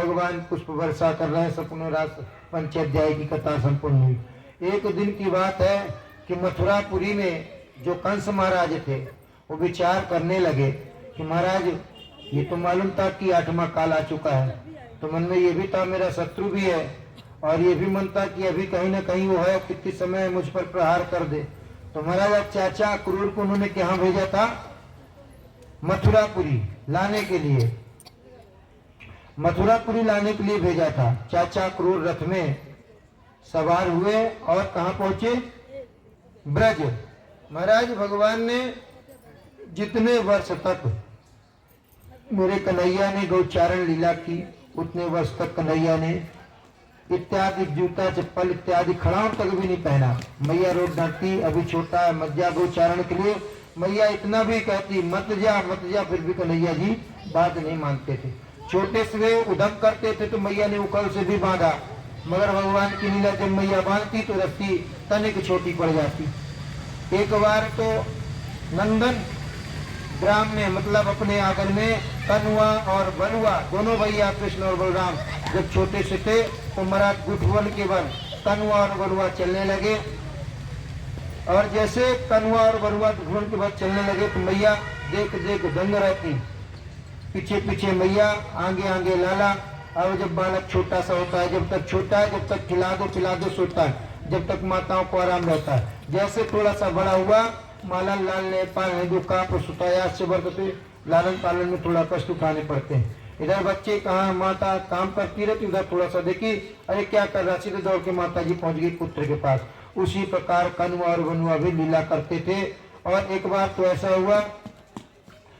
भगवान पुष्प वर्षा कर रहे हैं। संपूर्ण रास पंचाध्याय की कथा संपूर्ण हुई। एक दिन की बात है कि मथुरापुरी में जो कंस महाराज थे वो विचार करने लगे कि महाराज ये तो मालूम था कि 8वां काल आ चुका है, तो मन में ये भी था मेरा शत्रु भी है, और ये भी मन था कि अभी कहीं ना कहीं वो है कितने समय मुझ पर प्रहार कर दे। तो महाराज चाचा क्रूर को उन्होंने कहाँ भेजा था? मथुरापुरी लाने के लिए, मथुरापुरी लाने के लिए भेजा था। चाचा क्रूर रथ में सवार हुए और कहाँ पहुंचे? ब्रज। महाराज भगवान ने जितने वर्ष तक मेरे कन्हैया ने गौचारण लीला की उतने वर्ष तक कन्हैया ने इत्यादि जूता चप्पल इत्यादि खड़ाउन तक भी नहीं पहना। मैया रोक डांटती, अभी छोटा है मत जा गौचारण के लिए। मैया इतना भी कहती मत जा, फिर भी कन्हैया जी बात नहीं मानते थे। छोटे से उधम करते थे तो मैया ने उकल से भी बांधा, मगर भगवान की लीला जब मैया बांधती तो रस्सी तनिक छोटी पड़ जाती। एक बार तो नंदन ग्राम में मतलब अपने आंगन में कनुआ और बलुआ दोनों भैया कृष्ण और बलराम जब छोटे से थे तो महाराज गुठवन के बल कनुआ और बलुआ चलने लगे, और जैसे कनुआ और बलुआ गुठवन के बल चलने लगे तो मैया देख देख दंग रहती, पीछे पीछे मैया, आगे आगे लाला। और जब बालक छोटा सा होता है, जब तक छोटा है जब तक खिला दो सोता है, जब तक माताओं को आराम रहता है। जैसे थोड़ा सा बड़ा हुआ माला लाल ने पालने जो काप सुताया से बरतते, लालन पालन में थोड़ा कष्ट उठाने पड़ते हैं। इधर बच्चे कहाँ माता काम करती रहती, उधर थोड़ा सा देखी, अरे क्या कर रहा, सीधे दौड़ के माता जी पहुंच गई पुत्र के पास। उसी प्रकार कनुआ और बनुआ भी लीला करते थे। और एक बार तो ऐसा हुआ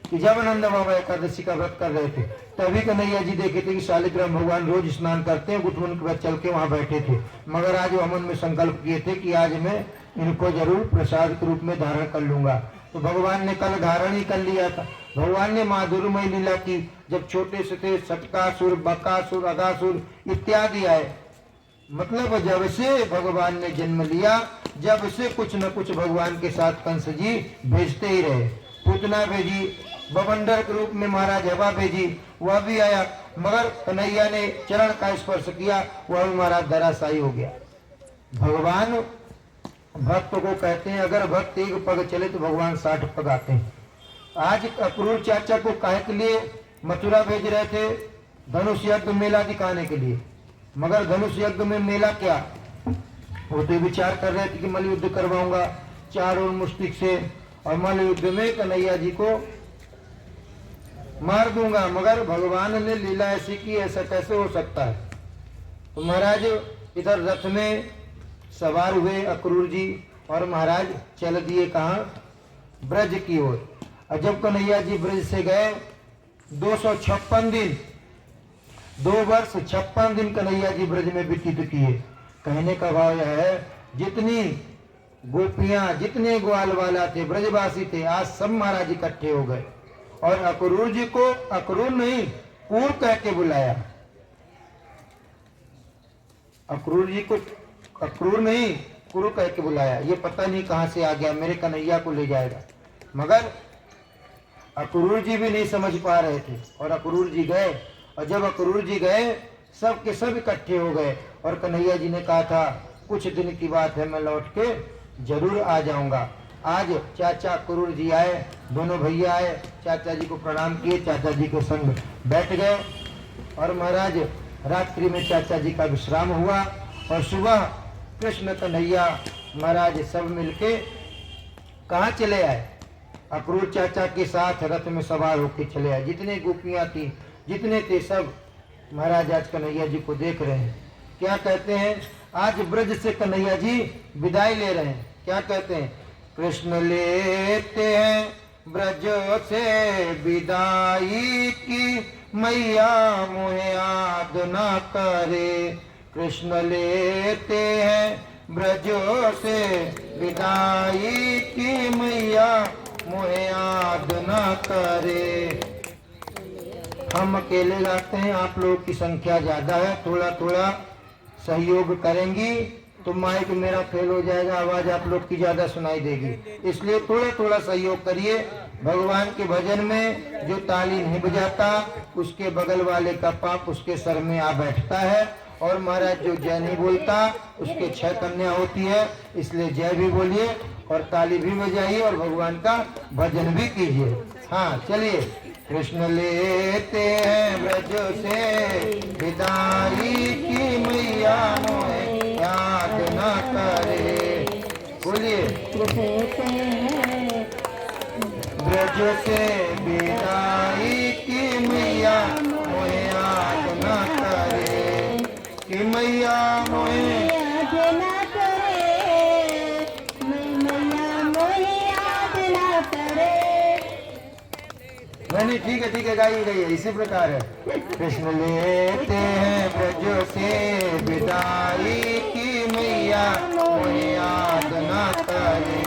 कि जब नंद बाबा एकादशी का व्रत कर रहे थे तभी कन्हैया जी देखे थे कि शालिग्राम भगवान रोज स्नान करते हैं, गुठवन के बाद चल के वहां बैठे थे। मगर आज वो मन में संकल्प किए थे कि आज मैं इनको जरूर प्रसाद के रूप में धारण कर लूंगा। तो भगवान ने कल धारण ही कर लिया था। भगवान ने माधुर्यमय लीला की। जब छोटे से थे सटकासुर, बकासुर, अगासुर इत्यादि आए, मतलब जब से भगवान ने जन्म लिया जब से कुछ न कुछ भगवान के साथ कंस जी भेजते ही रहे। पूतना भेजी, बवंडर के रूप में महाराज हवा भेजी, वह भी आया, मगर कन्हैया ने चरण का स्पर्श किया, वह भी महाराज धराशायी हो गया। भगवान भक्त को कहते हैं अगर भक्त एक पग चले तो भगवान 60 पग आते हैं। आज अक्रूर चाचा को काहे के लिए मथुरा भेज रहे थे? धनुष यज्ञ मेला दिखाने के लिए। मगर धनुष यज्ञ में मेला क्या, वो तो विचार कर रहे थे कि मल्ल युद्ध करवाऊंगा चारों मुष्टिक से, और मल्ल युद्ध में कन्हैया जी को मार दूंगा। मगर भगवान ने लीला ऐसी की, ऐसा कैसे हो सकता है? तो महाराज इधर रथ में सवार हुए अक्रूर जी और महाराज चल दिए कहाँ? ब्रज की ओर। और जब कन्हैया जी ब्रज से गए 256 दिन, 2 वर्ष 56 दिन कन्हैया जी ब्रज में व्यतीत किए। कहने का भाव यह है जितनी गोपियां जितने ग्वाल वाला थे ब्रजवासी थे आज सब महाराज इकट्ठे हो गए और अक्रूर जी को अक्रूर नहीं कुर कह के बुलाया। अक्रूर जी को अक्रूर नहीं कुरु कह के बुलाया। ये पता नहीं कहां से आ गया, मेरे कन्हैया को ले जाएगा। मगर अक्रूर जी भी नहीं समझ पा रहे थे और अक्रूर जी गए। और जब अक्रूर जी गए सब के सब इकट्ठे हो गए और कन्हैया जी ने कहा था कुछ दिन की बात है, मैं लौट के जरूर आ जाऊंगा। आज चाचा अक्रूर जी आए, दोनों भैया आए, चाचा जी को प्रणाम किए, चाचा जी के संग बैठ गए और महाराज रात्रि में चाचा जी का विश्राम हुआ। और सुबह कृष्ण कन्हैया महाराज सब मिलके कहाँ चले आए? अक्रूर चाचा के साथ रथ में सवार होकर चले आए। जितने गोपियां थी जितने थे सब महाराज आज कन्हैया जी को देख रहे हैं। क्या कहते हैं? आज ब्रज से कन्हैया जी विदाई ले रहे हैं। क्या कहते हैं? कृष्ण लेते हैं ब्रज से विदाई की, मैया मोहे याद न करे। कृष्ण लेते हैं ब्रज से विदाई की, मैया मोहे याद न करे। हम अकेले गाते हैं, आप लोग की संख्या ज्यादा है, थोड़ा थोड़ा सहयोग करेंगी तो माइक मेरा फेल हो जाएगा, आवाज आप लोग की ज्यादा सुनाई देगी, इसलिए थोड़ा थोड़ा सहयोग करिए। भगवान के भजन में जो ताली नहीं बजाता उसके बगल वाले का पाप उसके सर में आ बैठता है। और महाराज जो जय नहीं बोलता उसके 6 कन्या होती है, इसलिए जय भी बोलिए और ताली भी बजाइए और भगवान का भजन भी कीजिए। हाँ चलिए। कृष्ण लेते हैं ब्रज से विदाई की मैया मोहे याद न करे। बोलिए। ब्रज से विदाई की मैया मोहे याद न करे कि मैया मोहे याद न करे, मैया मोहे याद न करे। नहीं ठीक है गाइए इसी प्रकार है। कृष्ण लेते हैं ब्रज से विदाई की मैया मोहे याद न करे।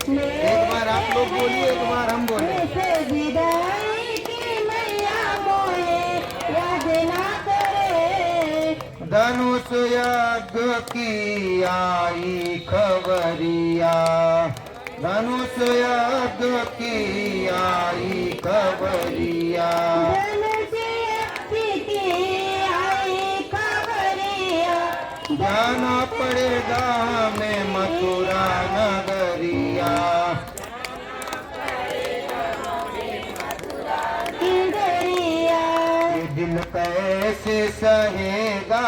एक बार आप लोग बोलिए, एक बार हम बोले। विदाई की मैया मोहे याद न करे। धनुष यज्ञ की आई खबरिया, धनुष यज्ञ की आई खबरिया। जाना पड़ेगा हमें मथुरा नगरिया। ये दिल कैसे सहेगा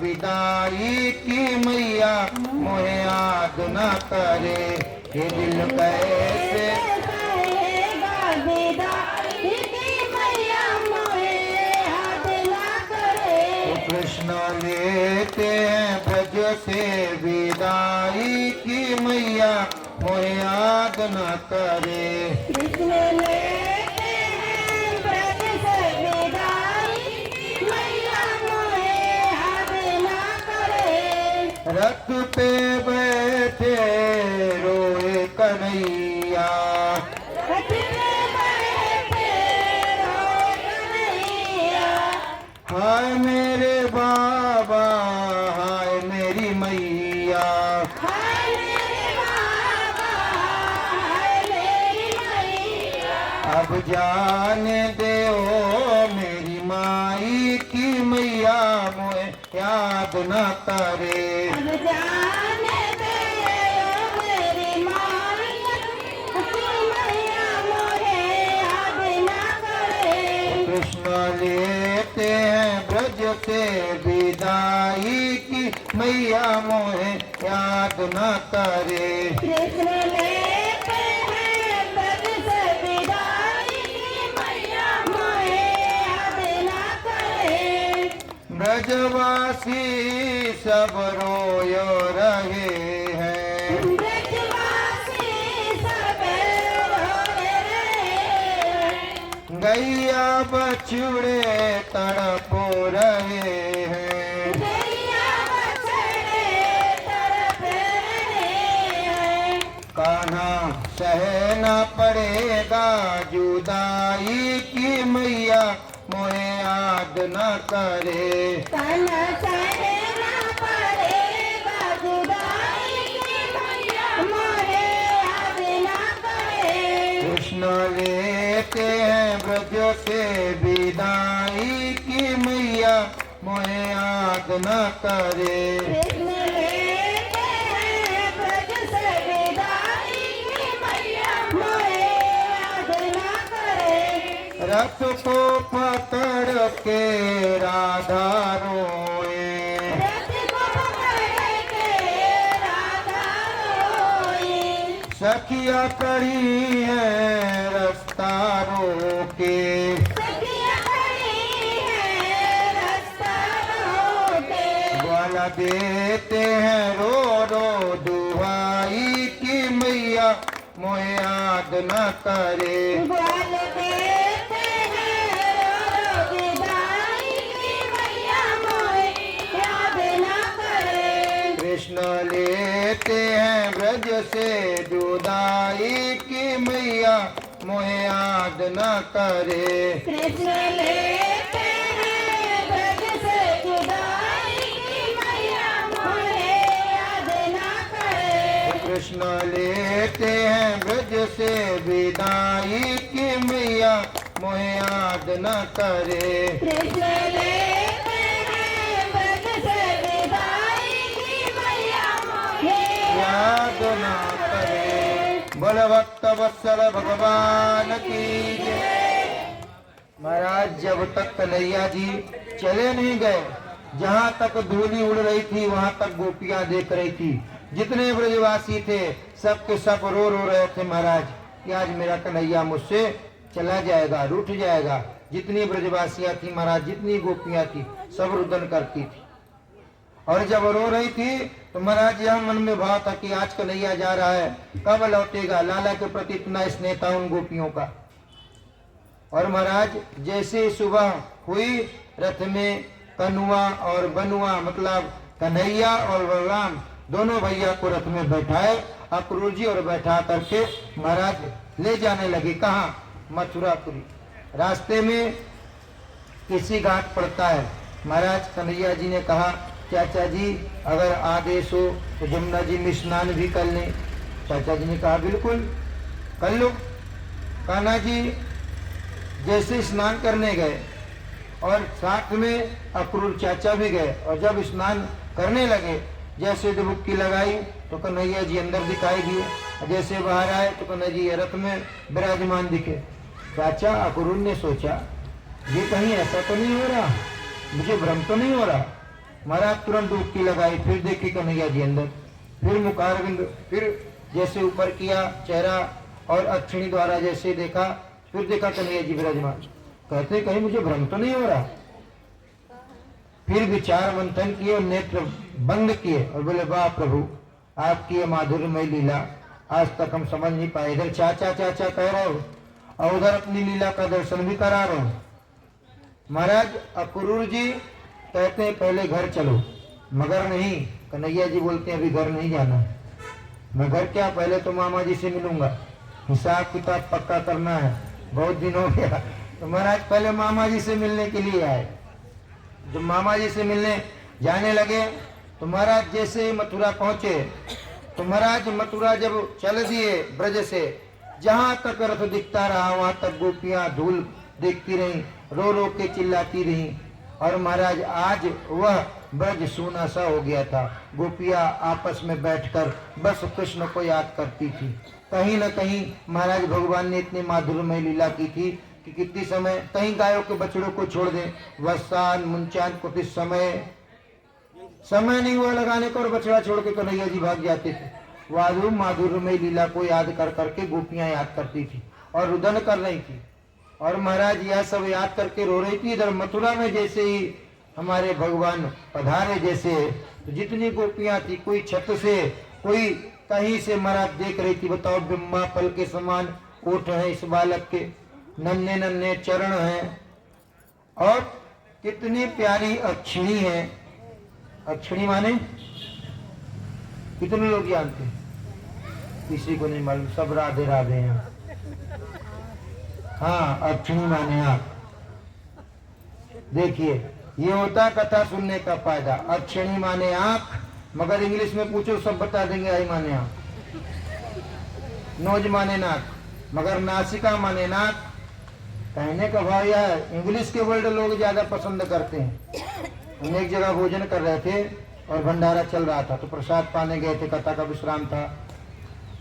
विदाई की मैया मोहे याद न करे। ये दिल कैसे सहेगा विदाई की मैया मोहे याद न करे। कृष्ण लेते हैं ब्रज से विदाई की मैया मोहे याद न करे। कृष्ण लेते हैं ब्रज से विदाई मैया मोहे याद न करे। रथ पे बैठे रोए कन्हैया, रथ पे बैठे रोए कन्हैया। हाय मेरे बाबा हाय मेरी मैया। हाय मेरे बाबा, हाय मेरी मैया। अब जाने दे ओ मेरी माई की मैया मोहे याद न करे। अब जाने दे ओ मेरी मैया, अपनी मैया मोहे याद न करे। कृष्ण लेते हैं ब्रज से विदाई की मैया मोहे याद न करे। कृष्ण लेते हैं ब्रज से विदाई की मैया मोहे याद न करे। ब्रजवासी सब रोय रहे हैं, ब्रजवासी सब रोए रहे। गैया बछड़े तड़प रहे हैं। गैया बछड़े तड़प रहे हैं। कान्हा सहना पड़ेगा जुदाई की मैया मोहे याद न करे। कान्हा सहना पड़ेगा जुदाई की मैया मोहे याद न करे। कृष्ण लेते हैं ब्रज से विदाई की मैया मोहे याद न करे। कृष्ण लेते हैं ब्रज से विदाई की मैया मोहे याद न करे। रथ को पकड़ के राधा रोए, रथ को पकड़ के राधा रोई। सखिया करी है रास्ता रोके। सखिया खड़ी है रास्ता रोके। ग्वाला देते हैं रो रो दुहाई की मैया मोहे याद न करे। ग्वाल देते हैं रो विदाई की मैया मोहे याद न करे। कृष्ण लेते हैं ब्रज से जुदाई की मैया मोहे याद न करे। कृष्ण लेते हैं ब्रज से जुदाई की मैया मोहे याद न करे। कृष्ण लेते हैं ब्रज से विदाई न करे। कृष्ण लेते हैं ब्रज से विदाई की मैया मोहे याद न करे। बोल भक्त वत्सल भगवान की जय। महाराज जब तक कन्हैया जी चले नहीं गए, जहाँ तक धूली उड़ रही थी वहां तक गोपियां देख रही थी। जितने ब्रजवासी थे सबके सब रो रहे थे महाराज कि आज मेरा कन्हैया मुझसे चला जाएगा, रूठ जाएगा। जितनी ब्रजवासियां थी महाराज, जितनी गोपियां थी, सब रुदन करती थी। और जब रो रही थी तो महाराज यह मन में भाव था कि आज कन्हैया जा रहा है, कब लौटेगा। लाला के प्रति इतना स्नेह था उन गोपियों का। और महाराज जैसे सुबह हुई, रथ में कनुआ और बनुआ मतलब कन्हैया और बलराम दोनों भैया को रथ में बैठाए, अक्रूर जी, और बैठा करके महाराज ले जाने लगे। कहाँ? मथुरापुरी। रास्ते में किसी घाट पड़ता है। महाराज कन्हैया जी ने कहा, चाचा जी अगर आदेश हो तो जमुना जी में स्नान भी कर लें। चाचा जी ने कहा बिल्कुल कर लो। कान्हा जी जैसे स्नान करने गए और साथ में अक्रूर चाचा भी गए, और जब स्नान करने लगे जैसे डुबकी लगाई तो कन्हैया जी अंदर दिखाई दिए, जैसे बाहर आए तो कन्हैया जी रथ में विराजमान दिखे। चाचा अक्रूर ने सोचा ये कहीं ऐसा तो नहीं हो रहा, मुझे भ्रम तो नहीं हो रहा। महाराज तुरंत डुबकी लगाई, फिर देखी कन्हैया जी अंदर, फिर मुखारविंद, फिर जैसे ऊपर किया चेहरा और अक्षिणी द्वारा जैसे देखा, फिर देखा कन्हैया जी विराजमान। कहते कहीं मुझे भ्रम तो नहीं हो रहा। फिर विचार मंथन किए और नेत्र बंद किए और बोले वाह प्रभु, आपकी ये माधुर्यमय लीला आज तक हम समझ नहीं पाए। इधर चाचा चाचा कह रहे हो और उधर अपनी लीला का दर्शन भी करा रहे हो। महाराज अक्रूर जी कहते हैं पहले घर चलो, मगर नहीं। कन्हैया जी बोलते हैं अभी घर नहीं जाना। मैं घर क्या, पहले तो मामा जी से मिलूंगा, हिसाब किताब पक्का करना है, बहुत दिन हो गया। तो महाराज पहले मामा जी से मिलने के लिए आए। जब मामा जी से मिलने जाने लगे तो महाराज जैसे मथुरा पहुंचे तो महाराज मथुरा जब चल दिए ब्रज से, जहां तक रथ दिखता रहा वहां तक गोपियां धूल देखती रहीं, रो रो के चिल्लाती रहीं। और महाराज आज वह ब्रज सूना सा हो गया था। गोपियां आपस में बैठकर बस कृष्ण को याद करती थी। कहीं न कहीं महाराज भगवान ने इतनी माधुर्यमय लीला की थी कि कितनी समय कहीं गायों के बछड़ों को छोड़ दे, वसान मुंचान को किस समय नहीं हुआ लगाने को और बछड़ा छोड़ के कन्हैया जी भाग जाते थे। वाधु माधुर्यमय लीला को याद कर करके गोपियां याद करती थी और रुदन कर रही थी। और महाराज यह सब याद करके रो रही थी। इधर मथुरा में जैसे ही हमारे भगवान पधारे, जैसे तो जितनी गोपियां थी, कोई छत से कोई कहीं से महाराज देख रही थी। बताओ बिम्बा पल के समान ओठ है इस बालक के, नन्हे नन्हे चरण हैं, और कितनी प्यारी अक्षिणी है। अक्षिणी माने कितने लोग जानते हैं? किसी को नहीं मालूम, सब राधे राधे हैं। हाँ, अक्षिणी माने आप देखिए, ये होता कथा सुनने का फायदा। अक्षिणी माने आंख, मगर इंग्लिश में पूछो सब बता देंगे आई माने आंख। नोज माने नाक, मगर नासिका माने नाक। कहने का भाव यह है, इंग्लिश के वर्ड लोग ज्यादा पसंद करते हैं। हम एक जगह भोजन कर रहे थे और भंडारा चल रहा था, तो प्रसाद पाने गए थे, कथा का विश्राम था।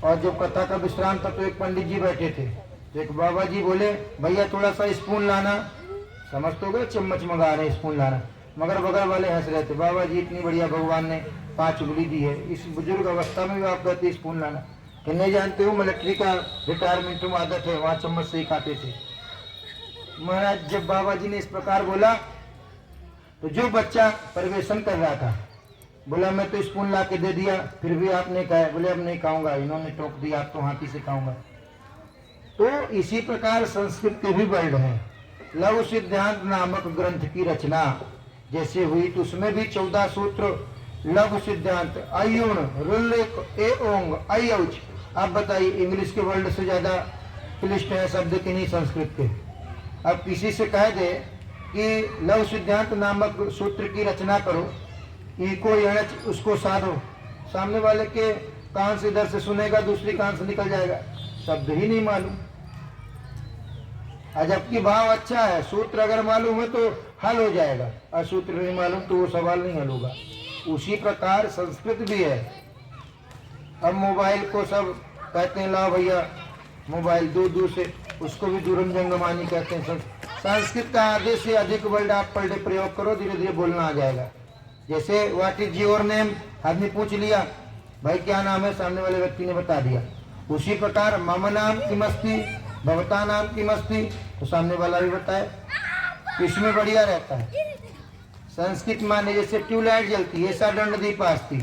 और जब कथा का विश्राम था तो एक पंडित जी बैठे थे, तो एक बाबा जी बोले भैया थोड़ा सा स्पून लाना। समझ तो गए चम्मच मंगा रहे स्पून लाना, मगर बगल वाले हंस रहे थे। बाबा जी इतनी बढ़िया भगवान ने 5 उंगली दी है, इस बुजुर्ग अवस्था में भी आप कहते स्पून लाना। कि नहीं जानते हो, मिलिट्री का रिटायरमेंट में आदत है, वहाँ चम्मच से ही खाते थे। महाराज जब बाबा जी ने इस प्रकार बोला तो जो बच्चा परिवेशन कर रहा था बोला मैं तो स्पून ला के दे दिया, फिर भी आपने कहा। बोले अब नहीं खाऊंगा, इन्होंने टोक दिया, आप तो हाथी से खाऊंगा। तो इसी प्रकार संस्कृत के भी वर्ड हैं। लघु सिद्धांत नामक ग्रंथ की रचना जैसे हुई तो उसमें भी 14 सूत्र लघु सिद्धांत, अयुण, रुल्लेख, ए ओंग, अयौच। आप बताइए इंग्लिश के वर्ड से ज्यादा क्लिष्ट है शब्द के नहीं संस्कृत के। अब किसी से कह दे कि लघु सिद्धांत नामक सूत्र की रचना करो, इको एच उसको साधो, सामने वाले के कान से इधर से सुनेगा, दूसरी कान से निकल जाएगा, शब्द ही नहीं मालूम। और जबकि भाव अच्छा है, सूत्र अगर मालूम है तो हल हो जाएगा, और सूत्र नहीं मालूम तो वो सवाल नहीं हल होगा। उसी प्रकार संस्कृत भी है। अब मोबाइल को सब कहते हैं ला भैया मोबाइल दूर दूर से, उसको भी दूरम जंगमानी कहते हैं। संस्कृत का आधे से अधिक वर्ड आप पर डे प्रयोग करो, धीरे धीरे बोलना आ जाएगा। जैसे व्हाट इज योर नेम, आदमी पूछ लिया भाई क्या नाम है, सामने वाले व्यक्ति ने बता दिया। उसी प्रकार मम नाम किमस्ति, भवता नाम किमस्ति, तो सामने वाला भी बताए, इसमें बढ़िया रहता है। संस्कृत माने जैसे ट्यूबलाइट जलती है ऐसा दंड दीपास्ति,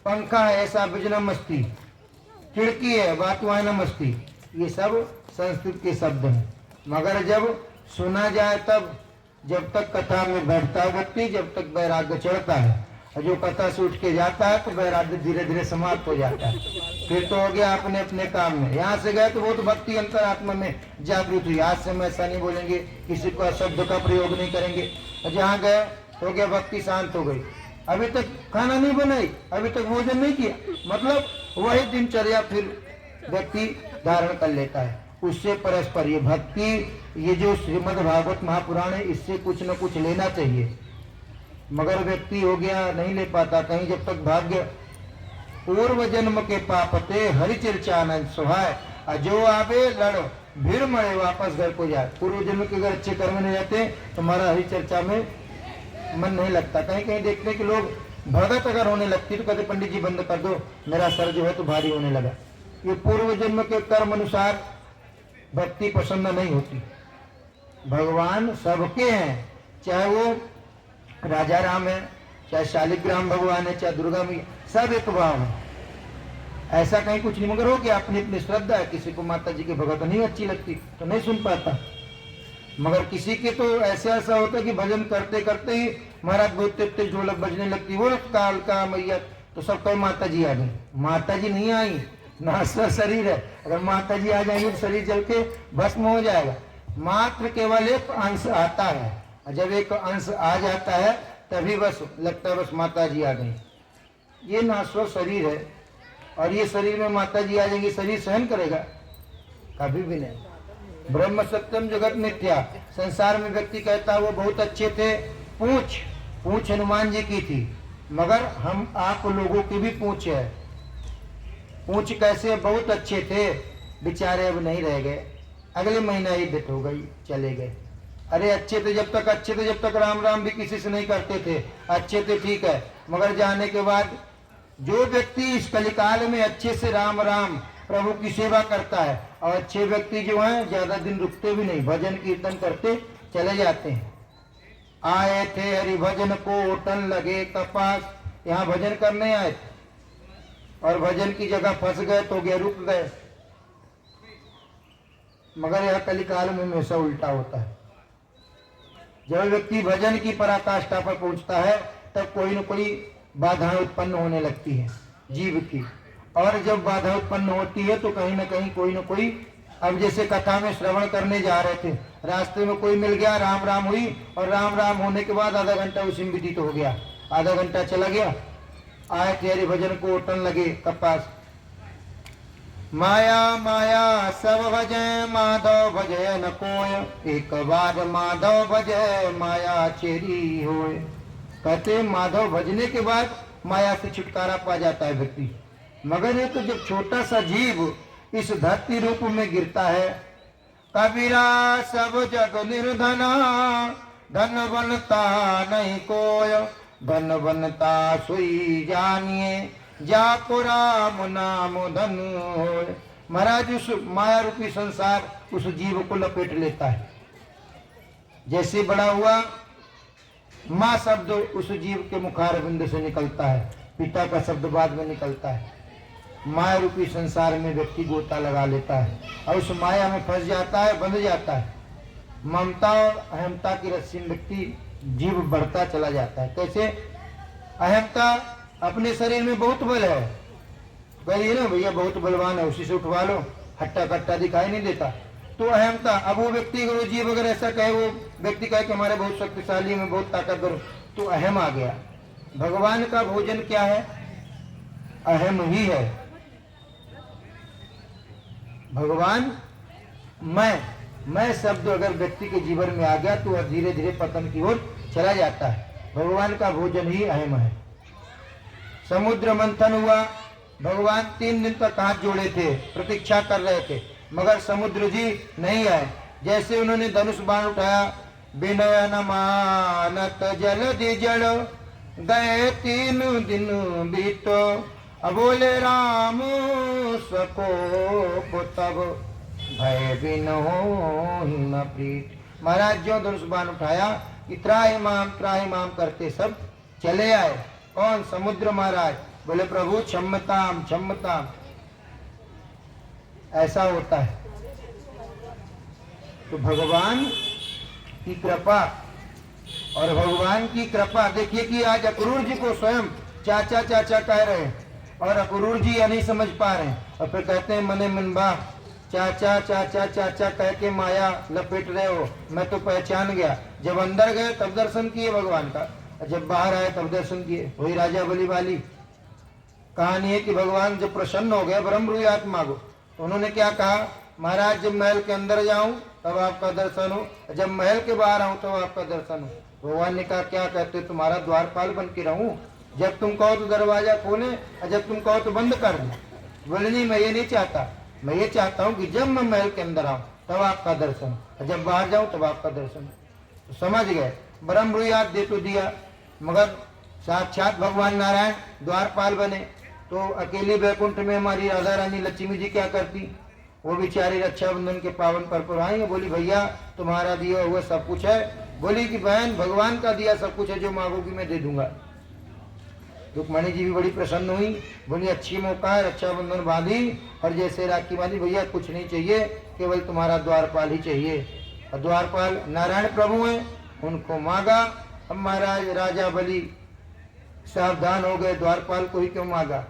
पंखा है ऐसा बिजनम अस्ति, खिड़की है वातवायनम अस्ति, ये सब संस्कृत के शब्द हैं। मगर जब सुना जाए तब, जब तक कथा में बैठता है व्यक्ति, जब तक वैराग्य चढ़ता है, और जो कथा से उठ के जाता है तो वैराग्य धीरे धीरे समाप्त हो जाता है, फिर तो हो गया अपने अपने काम में। यहाँ से गए तो बहुत भक्ति अंतरात्मा में जागृत हुई, आज से हम ऐसा नहीं बोलेंगे, किसी को शब्द का प्रयोग नहीं करेंगे। और जहाँ गए हो गया भक्ति शांत हो गई, अभी तक खाना नहीं बनाई, अभी तक भोजन नहीं किया, मतलब वही दिनचर्या फिर व्यक्ति धारण कर लेता है। उससे परस्पर ये भक्ति, ये जो श्रीमद् भागवत महापुराण है, इससे कुछ न कुछ लेना चाहिए। मगर व्यक्ति हो गया नहीं ले पाता, कहीं जब तक भाग्य पूर्व जन्म के पापते हरिचर्चानंद सुहाय, जो आवे लड़ भीड़ मरे वापस घर को जाए। पूर्व जन्म के अगर अच्छे कर्म नहीं रहते तो हमारा हरिचर्चा में मन नहीं लगता। कहीं कहीं देखते कि लोग भगत अगर होने लगती तो कहते पंडित जी बंद कर दो, मेरा सर जो है तो भारी होने लगा। ये पूर्व जन्म के कर्म अनुसार भक्ति पसंद नहीं होती। भगवान सबके हैं, चाहे वो राजा राम है, चाहे शालिग्राम भगवान है, चाहे दुर्गा मैया, सब एक भाव है, ऐसा कहीं कुछ नहीं। मगर हो गया अपनी अपनी श्रद्धा है, किसी को माता जी की भगत नहीं अच्छी लगती तो नहीं सुन पाता, मगर किसी के तो ऐसा होता है कि भजन करते करते ही महाराज बोलते तेज ढोलक बजने लगती, वो काल का मैया, तो सब कहे माता जी आ गई। माता जी नहीं आई, नाश्ता शरीर है, अगर माता जी आ जाएंगे तो शरीर जल के भस्म हो जाएगा। मात्र केवल एक अंश आता है, और जब एक अंश आ जाता है तभी बस लगता है बस माता जी आ गई। ये नाश्वर शरीर है, और ये शरीर में माता जी आ जाएंगी, शरीर सहन करेगा? कभी भी नहीं। ब्रह्म सत्यम जगत मिथ्या। संसार में व्यक्ति कहता है वो बहुत अच्छे थे, पूछ हनुमान जी की थी, मगर हम आप लोगों की भी पूछ है। पूछ कैसे? बहुत अच्छे थे, बेचारे अब नहीं रह गए, अगले महीना ही डेथ हो गई, चले गए। अरे अच्छे थे जब तक राम राम भी किसी से नहीं करते थे, अच्छे थे ठीक है, मगर जाने के बाद जो व्यक्ति इस कलिकाल में अच्छे से राम राम प्रभु की सेवा करता है, और अच्छे व्यक्ति जो हैं ज्यादा दिन रुकते भी नहीं, भजन कीर्तन करते चले जाते हैं। आए थे हरि भजन को टन लगे कपास, यहाँ भजन करने आए थे और भजन की जगह फंस गए तो गए, रुक गए। मगर यह कलिकाल में हमेशा उल्टा होता है। जब व्यक्ति भजन की पराकाष्ठा पर पहुंचता है तब कोई न कोई बाधाएं उत्पन्न होने लगती है जीव की, और जब बाधा उत्पन्न होती है तो कहीं न कहीं कोई न कोई, अब जैसे कथा में श्रवण करने जा रहे थे, रास्ते में कोई मिल गया, राम राम हुई, और राम राम होने के बाद आधा घंटा उसी में व्यतीत हो गया, आधा घंटा चला गया। आए थे हरि भजन को टन लगे कपास। माया माया सब भजे माधव भजे न कोय, एक बार माधव भजे माया चेरी होए। कहते माधव भजने के बाद माया से छुटकारा पा जाता है व्यक्ति। मगर ये तो जब छोटा सा जीव इस धरती रूप में गिरता है, कबीरा सब जग निर्धना, धन बनता नहीं कोय, धन बनता सोई जानिए, जाको राम नाम धन होय। महाराज उस माया रूपी संसार उस जीव को लपेट लेता है। जैसे बड़ा हुआ, माँ शब्द उस जीव के मुखारविंद से निकलता है, पिता का शब्द बाद में निकलता है। माया रूपी संसार में व्यक्ति गोता लगा लेता है और उस माया में फंस जाता है, बंध जाता है। ममता और अहमता की रस्सी में व्यक्ति जीव बढ़ता चला जाता है। कैसे? अहमता, अपने शरीर में बहुत बल है, कहिए ना भैया बहुत बलवान है, उसी से उठवा लो, हट्टा कट्टा दिखाई नहीं देता, तो अहमता। अब वो व्यक्ति अगर वो जीव अगर ऐसा कहे, वो व्यक्ति कहे कि हमारे बहुत शक्तिशाली में बहुत ताकतवर, तो अहम आ गया। भगवान का भोजन क्या है? अहम ही है। भगवान मैं, मैं शब्द अगर व्यक्ति के जीवन में आ गया तो वह धीरे धीरे पतन की ओर चला जाता है। भगवान का भोजन ही अहम है। समुद्र मंथन हुआ, भगवान 3 दिन तक हाथ जोड़े थे, प्रतीक्षा कर रहे थे, मगर समुद्र जी नहीं आए। जैसे उन्होंने धनुष बाण उठाया, विनय न मानत जलधि जड़, गए 3 दिन बीतो, अबोले राम सको तब, भय बिनो न प्रीत। महाराज जो धनुष बाण उठाया कि त्राहि माम करते सब चले आए। कौन? समुद्र महाराज। बोले प्रभु क्षमताम क्षमताम। ऐसा होता है। तो भगवान की कृपा, और भगवान की कृपा देखिए कि आज अक्रूर जी को स्वयं चाचा चाचा कह रहे हैं, और अक्रूर जी यह नहीं समझ पा रहे हैं, और फिर कहते हैं मने मन बा चाचा चाचा चाचा कह के माया लपेट रहे हो, मैं तो पहचान गया। जब अंदर गए तब दर्शन किए भगवान का, जब बाहर आए तब दर्शन किए। वही राजा बलि वाली कहानी है कि भगवान जब प्रसन्न हो गए, ब्रह्मरूयात मांगो, तो उन्होंने क्या कहा, महाराज जब महल के अंदर जाऊं तब आपका दर्शन हो, जब महल के बाहर आऊं तब आपका दर्शन हो। भगवान ने कहा क्या कहते, तुम्हारा द्वारपाल बन के रहूं, जब तुम कहो तो दरवाजा खोले और जब तुम कहो तो बंद कर दो। बोले नहीं, मैं ये नहीं चाहता, मैं ये चाहता हूँ कि जब मैं महल के अंदर आऊं तब आपका दर्शन, और जब बाहर जाऊं तब आपका दर्शन। तो समझ गए, ब्रह्मरूयात दे तो दिया, मगर साक्षात भगवान नारायण द्वारपाल बने। तो अकेली वैकुंठ में हमारी राधा रानी लक्ष्मी जी क्या करती, वो बेचारी रक्षाबंधन के पावन पर्व पर आई, बोली भैया तुम्हारा दिया हुआ सब कुछ है। बोली कि बहन भगवान का दिया सब कुछ है, जो मांगोगी मैं दे दूंगा। रुक्मणी जी भी बड़ी प्रसन्न हुई, बोली अच्छी मौका है, रक्षाबंधन बांधी और जैसे राखी बांधी, भैया कुछ नहीं चाहिए, केवल तुम्हारा द्वारपाल ही चाहिए। और द्वारपाल नारायण प्रभु हैं, उनको मांगा। अब महाराज राजा बलि सावधान हो गए, द्वारपाल को ही क्यों मांगा,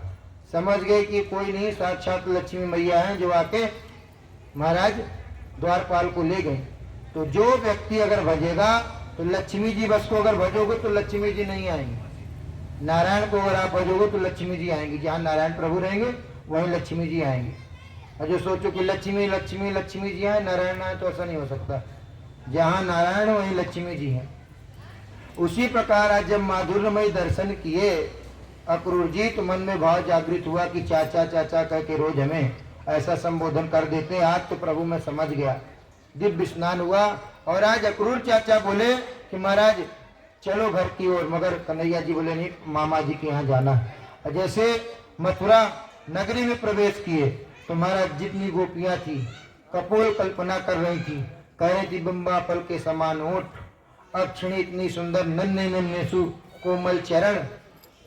समझ गए कि कोई नहीं, साक्षात लक्ष्मी मैया हैं जो आके महाराज द्वारपाल को ले गए। तो जो व्यक्ति अगर भजेगा तो लक्ष्मी जी, बस को अगर भजोगे तो लक्ष्मी जी नहीं आएंगे, नारायण को अगर आप भजोगे तो लक्ष्मी जी आएंगी। जहाँ नारायण प्रभु रहेंगे वहीं लक्ष्मी जी आएंगे। और जो सोचो कि लक्ष्मी लक्ष्मी लक्ष्मी जी आए नारायण आए, तो ऐसा नहीं हो सकता। जहाँ नारायण वहीं लक्ष्मी जी हैं। उसी प्रकार आज जब माधुर्यमय दर्शन किए अक्रूर जी, तो मन में भाव जागृत हुआ कि चाचा चाचा कह के रोज हमें ऐसा संबोधन कर देते हैं। आज तो प्रभु मैं समझ गया। दिव्य स्नान हुआ और आज अक्रूर चाचा बोले कि महाराज चलो घर की ओर, मगर कन्हैया जी बोले नहीं, मामा जी के यहाँ जाना है। जैसे मथुरा नगरी में प्रवेश किए तो महाराज जितनी गोपियां थी कपोल कल्पना कर रही थी, कह रही थी बिंबा फल के समान ओठ, अक्षणी इतनी सुंदर नन्हे नन्हे सु कोमल चरण।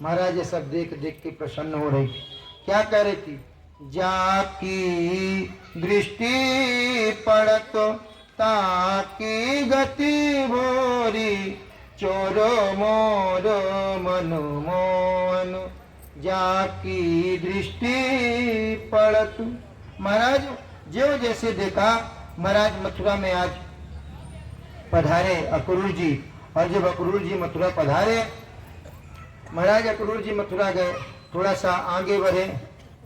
महाराज ये सब देख देख के प्रसन्न हो रही थी। क्या कह रही थी, जाकी दृष्टि पड़त ताकी गति भोरी, चोरो मोरो मनु मोहन, जाकी दृष्टि पड़त। महाराज जो जैसे देखा, महाराज मथुरा में आज पधारे अक्रूर जी, और जब अक्रूर जी मथुरा पधारे, महाराज अक्रूर जी मथुरा गए, थोड़ा सा आगे बढ़े,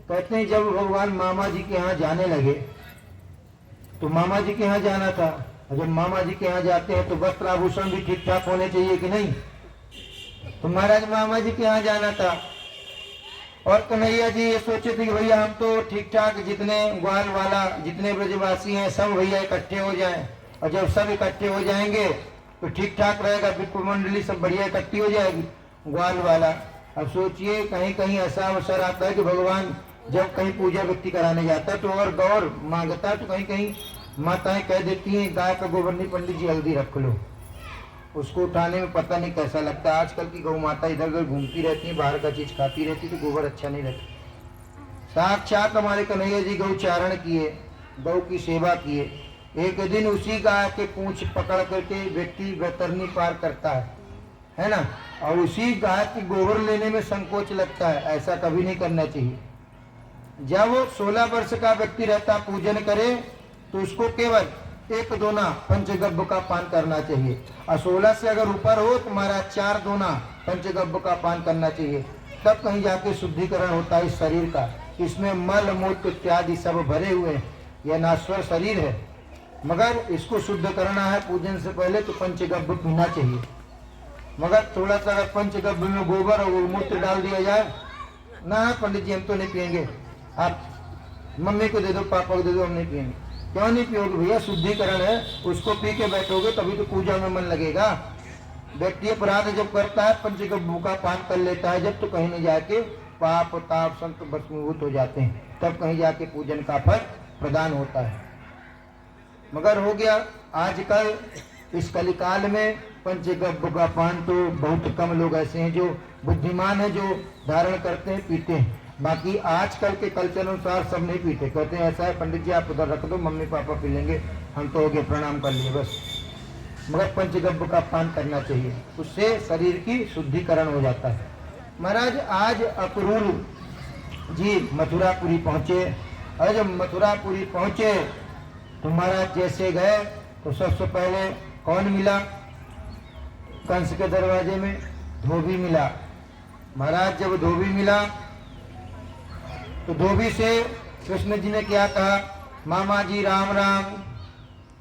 कहते हैं जब भगवान मामा जी के यहाँ जाने लगे, तो मामा जी के यहाँ जाना था, और जब मामा जी के यहाँ जाते हैं तो वस्त्र आभूषण भी ठीक ठाक होने चाहिए कि नहीं। तो महाराज मामा जी के यहाँ जाना था, और कन्हैया जी ये सोचे थे कि भैया हम तो ठीक ठाक, जितने ग्वाल वाला जितने ब्रजवासी हैं सब भैया इकट्ठे हो जाएं, और जब सब इकट्ठे हो जाएंगे तो ठीक ठाक रहेगा, विप्र मंडली सब बढ़िया इकट्ठी हो जाएगी ग्वाल वाला। अब सोचिए कहीं कहीं ऐसा अवसर आता है कि भगवान जब कहीं पूजा व्यक्ति कराने जाता है तो अगर गौर मांगता है तो कहीं कहीं माताएं कह देती हैं गाय का गोबर नहीं, पंडित जी हल्दी रख लो। उसको उठाने में पता नहीं कैसा लगता है। आजकल की गौ माता इधर उधर घूमती रहती है, बाहर का चीज खाती रहती, तो गोबर अच्छा नहीं लगता। साक्षात हमारे कन्हैया जी गौचारण किए, गौ की सेवा किए। एक दिन उसी गाय के पूंछ पकड़ करके व्यक्ति बैतरनी पार करता है ना, और उसी गाय की गोबर लेने में संकोच लगता है। ऐसा कभी नहीं करना चाहिए। जब वो 16 वर्ष का व्यक्ति रहता पूजन करे तो उसको केवल 1 दोना पंचगव्य का पान करना चाहिए, और 16 से अगर ऊपर हो तो महाराज 4 दोना पंचगव्य का पान करना चाहिए। तब कहीं जाके शुद्धिकरण होता है इस शरीर का। इसमें मल मूत्र इत्यादि सब भरे हुए हैं, यह नाश्वर शरीर है। मगर इसको शुद्ध करना है पूजन से पहले तो पंचगव्य पीना चाहिए। मगर थोड़ा सा अगर पंचगव्य में गोबर और मूत्र डाल दिया जाए, ना पंडित जी हम तो नहीं पियेंगे, आप मम्मी को दे दो, पापा को दे दो, हम नहीं पियेंगे। क्यों नहीं पियोगे भैया? शुद्धिकरण है, उसको पी के बैठोगे तभी तो पूजा में मन लगेगा। व्यक्ति अपराध जब करता है, पंचगव्य का पान कर लेता है जब, तो कहीं नहीं जाके पाप ताप संत भस्मीभूत हो जाते हैं, तब कहीं जाके पूजन का फल प्रदान होता है। मगर हो गया आजकल इस कलिकाल में पंचगव्य का पान तो बहुत कम लोग ऐसे हैं जो बुद्धिमान है, जो धारण करते हैं, पीते हैं। बाकी आजकल के कल्चर अनुसार सब नहीं पीते, कहते हैं ऐसा है पंडित जी आप उधर रख दो, मम्मी पापा पी लेंगे, हम तो हो गए, प्रणाम कर लिए बस। मगर पंचगव्य का पान करना चाहिए, उससे शरीर की शुद्धिकरण हो जाता है। महाराज आज अक्रूर जी मथुरापुरी पहुंचे, और जब मथुरापुरी पहुंचे तो महाराज जैसे गए तो सबसे पहले कौन मिला? कंस के दरवाजे में धोबी मिला। महाराज जब धोबी मिला तो धोबी से कृष्ण जी ने क्या कहा? मामा जी राम राम।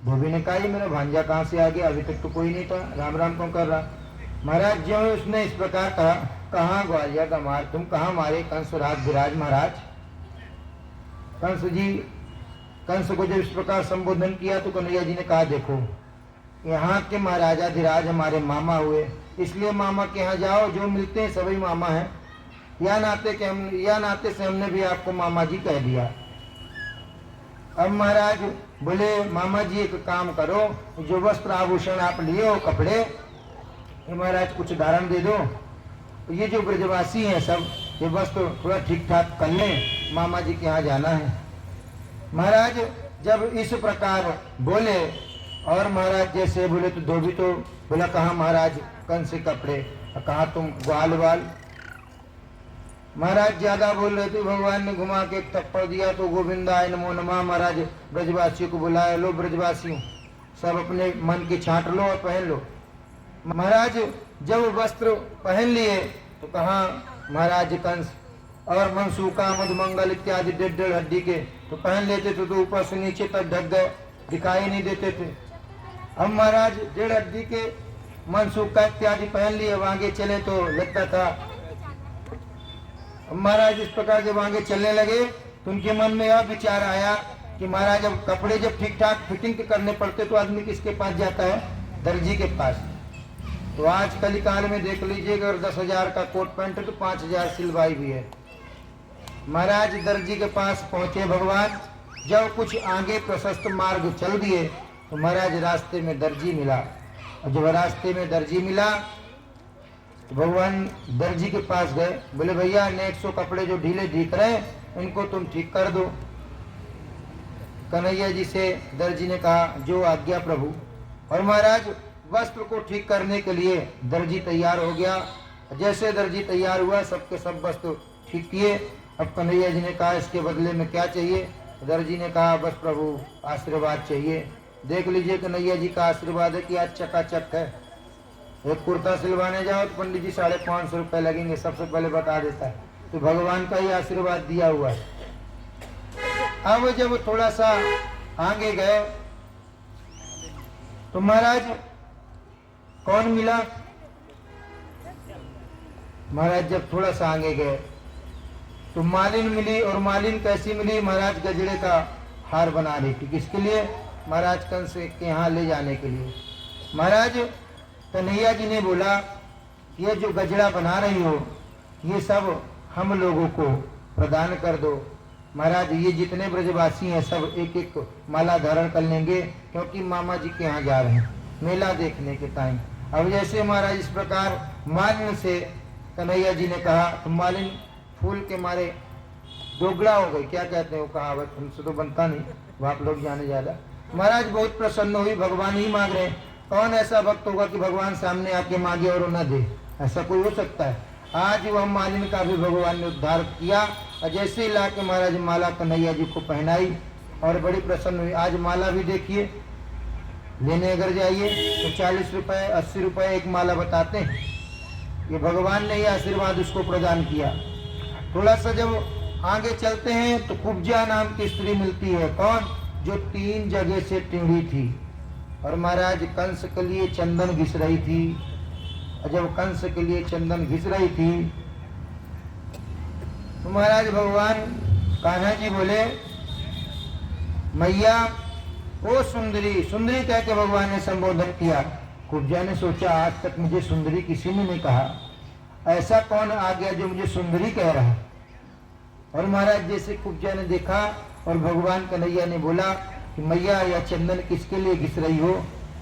धोबी ने कहा ये मेरा भांजा कहाँ से आ गया, अभी तक तो कोई नहीं था, राम राम क्यों कर रहा? महाराज जो उसने इस प्रकार कहा, कहाँ ग्वालियर का मार, तुम कहाँ मारे कंस राज विराज महाराज। कंस को जब इस प्रकार संबोधन किया तो कन्हैया जी ने कहा देखो यहाँ के महाराजा धीराज हमारे मामा हुए, इसलिए मामा के यहाँ जाओ, जो मिलते हैं सभी मामा हैं, या नाते से हमने भी आपको मामा जी कह दिया। अब महाराज बोले मामा जी एक काम करो, जो वस्त्र आभूषण आप लिए हो कपड़े, ये महाराज कुछ धारण दे दो, ये जो ब्रजवासी हैं सब ये वस्त्र थोड़ा ठीक ठाक कर लें, मामा जी के यहाँ जाना है। महाराज जब इस प्रकार बोले और महाराज जैसे बोले तो धोबी तो बोला कहाँ महाराज कंस के कपड़े, कहाँ तुम ग्वाल वाल। महाराज ज्यादा बोल रहे थे, भगवान ने घुमा के एक थप्पड़ दिया तो गोविंदाय नमो नमः। महाराज ब्रजवासियों को बुलाया, लो ब्रजवासियों सब अपने मन की छांट लो और पहन लो। महाराज जब वस्त्र पहन लिए तो कहा महाराज कंस और मनसूका मधुमंगल इत्यादि 1.5 हड्डी के तो पहन लेते थे, तो ऊपर से नीचे तक ढक गए, दिखाई नहीं देते थे। अब महाराज 1.5 हड्डी के मनसूका इत्यादि पहन लिए, आगे चले तो लगता था। अब महाराज इस प्रकार जब आगे चलने लगे तो उनके मन में यह विचार आया कि महाराज अब कपड़े जब ठीक ठाक फिटिंग के करने पड़ते तो आदमी किसके पास जाता है? दर्जी के पास। तो आज कलिकाल में देख लीजिए, अगर 10,000 का कोट पैंट है तो 5,000 सिलवाई भी है। महाराज दर्जी के पास पहुंचे भगवान, जब कुछ आगे प्रशस्त मार्ग चल दिए तो महाराज रास्ते में दर्जी मिला, और जब रास्ते में दर्जी मिला तो भगवान दर्जी के पास गए, बोले भैया 100 कपड़े जो ढीले दिख रहे हैं इनको तुम ठीक कर दो। कन्हैया जी से दर्जी ने कहा जो आज्ञा प्रभु। और महाराज वस्त्र को ठीक करने के लिए दर्जी तैयार हो गया। जैसे दर्जी तैयार हुआ सबके सब वस्त्र ठीक किए। अब कन्हैया जी ने कहा इसके बदले में क्या चाहिए? दर्जी ने कहा बस प्रभु आशीर्वाद चाहिए। देख लीजिए कन्हैया जी का आशीर्वाद है कि आज चकाचक है। एक कुर्ता सिलवाने जाओ तो पंडित जी 550 रुपये लगेंगे, सबसे पहले बता देता है। तो भगवान का ही आशीर्वाद दिया हुआ है। अब जब थोड़ा सा आगे गए तो महाराज कौन मिला? महाराज जब थोड़ा सा आगे गए तो मालिन मिली। और मालिन कैसी मिली? महाराज गजड़े का हार बना रही थी। किसके लिए? महाराज कंस के यहाँ ले जाने के लिए। महाराज कन्हैया जी ने बोला ये जो गजड़ा बना रही हो ये सब हम लोगों को प्रदान कर दो। महाराज ये जितने ब्रजवासी हैं सब एक एक माला धारण कर लेंगे, क्योंकि मामा जी के यहाँ जा रहे हैं मेला देखने के टाइम। अब जैसे महाराज इस प्रकार मालिन से कन्हैया जी ने कहा तो मालिन फूल के मारे दोगला हो गई। क्या कहते हैं वो कहावत, हमसे तो बनता नहीं, वो आप लोग जाने ज्यादा। महाराज बहुत प्रसन्न हुई, भगवान ही मांग रहे हैं। कौन ऐसा भक्त होगा कि भगवान सामने आके मांगे और न दे? ऐसा कोई हो सकता है? आज वह मालिन का भी भगवान ने उद्धार किया। और जैसे ही लाके महाराज माला कन्हैया जी को पहनाई और बड़ी प्रसन्न हुई। आज माला भी देखिए, लेने अगर जाइए तो 40 रुपए 80 रुपए एक माला बताते हैं। ये भगवान ने ही आशीर्वाद उसको प्रदान किया। थोड़ा सा जब आगे चलते हैं तो कुब्जा नाम की स्त्री मिलती है। कौन? जो 3 जगह से टेढ़ी थी। और महाराज कंस के लिए चंदन घिस रही थी। और जब कंस के लिए चंदन घिस रही थी तो महाराज भगवान कान्हा जी बोले, मैया ओ सुंदरी, सुंदरी कह के भगवान ने संबोधन किया। कुब्जा ने सोचा आज तक मुझे सुंदरी किसी ने नहीं कहा, ऐसा कौन आ गया जो मुझे सुंदरी कह रहा है। और महाराज जैसे कुब्जा ने देखा और भगवान कन्हैया ने बोला कि मैया यह चंदन किसके लिए घिस रही हो,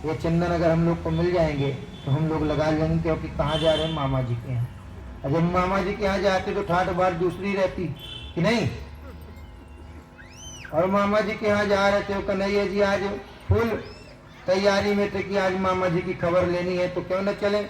यह चंदन अगर हम लोग को मिल जाएंगे तो हम लोग लगा लेंगे, क्योंकि कहाँ जा रहे हैं, मामा जी के यहाँ। और जब मामा जी के यहाँ जाते तो ठाठ बात दूसरी रहती कि नहीं। और मामा जी के यहाँ जा रहे थे, कन्हैया जी आज फुल तैयारी में थे कि आज मामा जी की खबर लेनी है तो क्यों न चले।